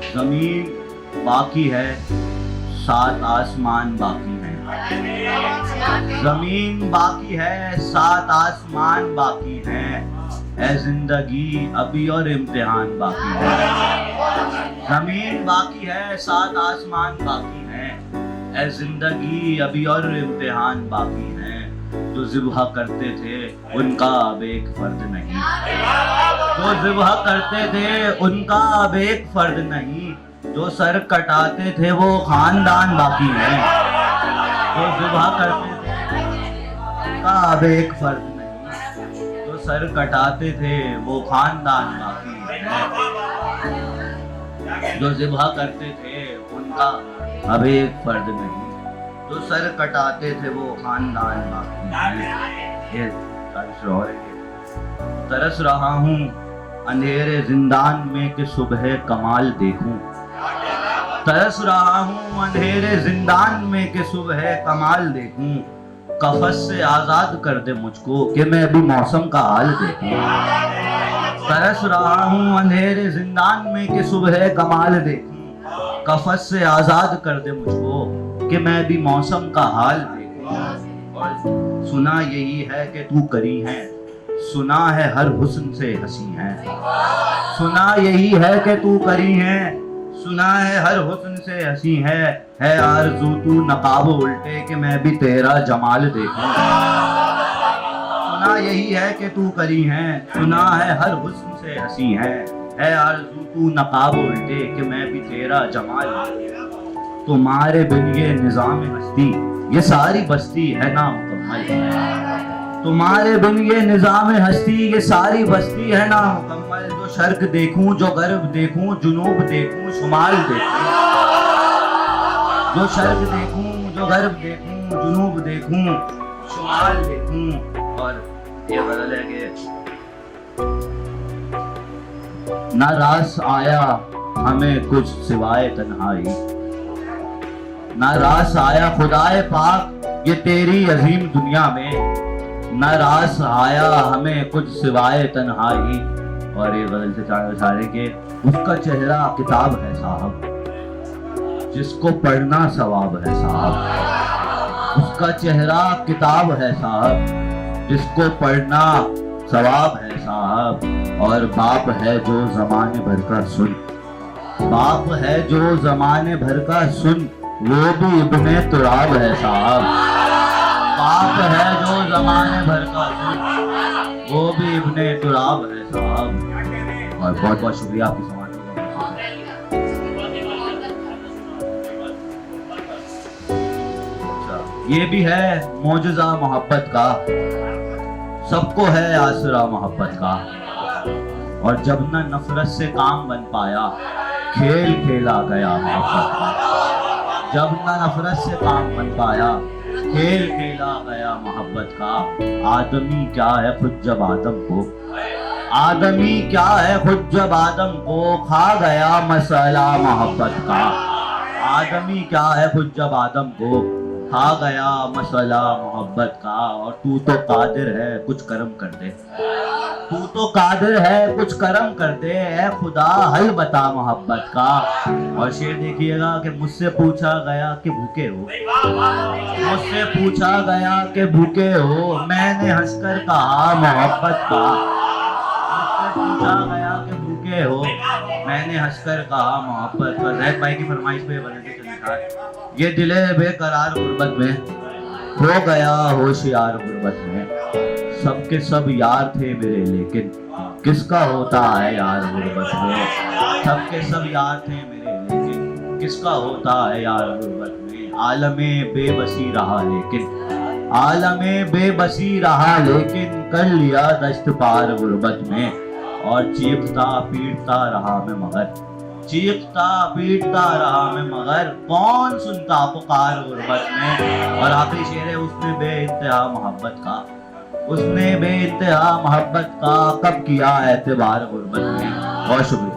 जमीन बाकी है, 7 आसमान बाकी हैं। जमीन बाकी है, 7 आसमान बाकी हैं। ऐ जिंदगी अभी और इम्तिहान बाकी है। जमीन बाकी है, 7 आसमान बाकी हैं। ऐ जिंदगी अभी और इम्तिहान बाकी हैं। जो ज़िब्हा करते थे उनका अब एक फर्द नहीं, जो ज़िब्हा करते थे उनका अब एक फर्द नहीं। जो सर कटाते थे वो खानदान बाकी है। जो ज़िब्हा करते थे उनका अब एक फर्द नहीं। जो सर कटाते थे वो खानदान बाकी है। जो ज़िब्हा करते थे उनका अब एक फर्द नहीं। जो सर कटाते थे वो खानदान बाकी है। तरस रहा हूँ अंधेरे जिंदान में कि सुबह कमाल देखूं। तरस रहा हूँ अंधेरे जिंदान में कि सुबह कमाल देखूं। कफस से आजाद कर दे मुझको कि मैं अभी मौसम का हाल देखूं। तरस रहा हूँ अंधेरे जिंदान में कि सुबह कमाल देखूं। कफस से आजाद कर दे मुझको कि मैं भी मौसम का हाल देखूं। और सुना यही है कि तू करी है, सुना है हर हुस्न से हंसी है। सुना यही है कि तू करी है, सुना है हर हुस्न से हंसी है आरज़ू तू नकाब उल्टे कि मैं भी तेरा जमाल देखूं। सुना यही है कि तू करी है, सुना है हर हुस्न से हंसी है आरज़ू तू नकाब उल्टे कि मैं भी तेरा जमाल देखूं। तुम्हारे बिन ये निज़ाम हस्ती ये सारी बस्ती है ना मुकम्मल। तुम्हारे बिन ये निज़ाम हस्ती ये सारी बस्ती है ना मुकम्मल। जो शर्क देखूं जो गर्ब देखूं जुनूब देखूं शुमाल देखूं। जो शर्क देखूं जो गर्ब देखूं जुनूब देखूं शुमाल देखूं। और ये बदल है कि ना रास आया हमें कुछ सिवाय तन्हाई। ना रास आया खुदाए पाक ये तेरी अजीम दुनिया में। ना रास आया हमें कुछ सिवाय तन्हाई। और ये बदल से सारे के उसका चेहरा किताब है साहब, जिसको पढ़ना सवाब है साहब। उसका चेहरा किताब है साहब, जिसको पढ़ना सवाब है साहब। और बाप है जो जमाने भर का सुन, बाप है जो जमाने भर का सुन, वो भी इब्ने तुराब है साहब। बाप है जो जमाने भर का सुन, वो भी इब्ने तुराब है साहब। और बहुत बहुत शुक्रिया आपकी समाज का। ये भी है मौजज़ा मोहब्बत का, सबको है आसरा मोहब्बत का। और जब न नफरत से काम बन पाया खेल खेला गया मोहब्बत का। जब न नफरत से काम बन पाया खेल खेला गया मोहब्बत का। आदमी क्या है खुद जब आदम को, आदमी क्या है खुद जब आदम को खा गया मसला मोहब्बत का। आदमी क्या है खुद जब आदम को खा गया मसला मोहब्बत का। और तू तो कादिर है कुछ कर्म कर दे, तू तो कादिर है कुछ कर्म कर दे ऐ खुदा हल बता मोहब्बत का। और शेर देखिएगा कि मुझसे पूछा गया कि भूखे हो, मुझसे पूछा गया कि भूखे हो, मैंने हंसकर कहा मोहब्बत का। मुझसे पूछा गया कि भूखे हो, मैंने हंसकर कहा मोहब्बत का। जैद भाई की फरमाइश पे बने थे ये दिले बेकरार गुर्बत में हो गया होशियार गुर्बत में। सबके सब यार थे मेरे लेकिन किसका होता है यार गुर्बत में। सबके सब यार थे मेरे लेकिन किसका होता है यार गुर्बत में। आलमे बेबसी रहा लेकिन, आलमे बेबसी रहा लेकिन कर लिया दस्त पार गुर्बत में। और चीखता पीटता रहा मैं मगर, चीखता पीटता रहा मैं मगर कौन सुनता पुकार गुर्बत में। और आखिरी शेर है उसने बेइंतहा मोहब्बत का, उसने बेइंतहा मोहब्बत का कब किया एतबार गुर्बत में। बहुत शुक्रिया।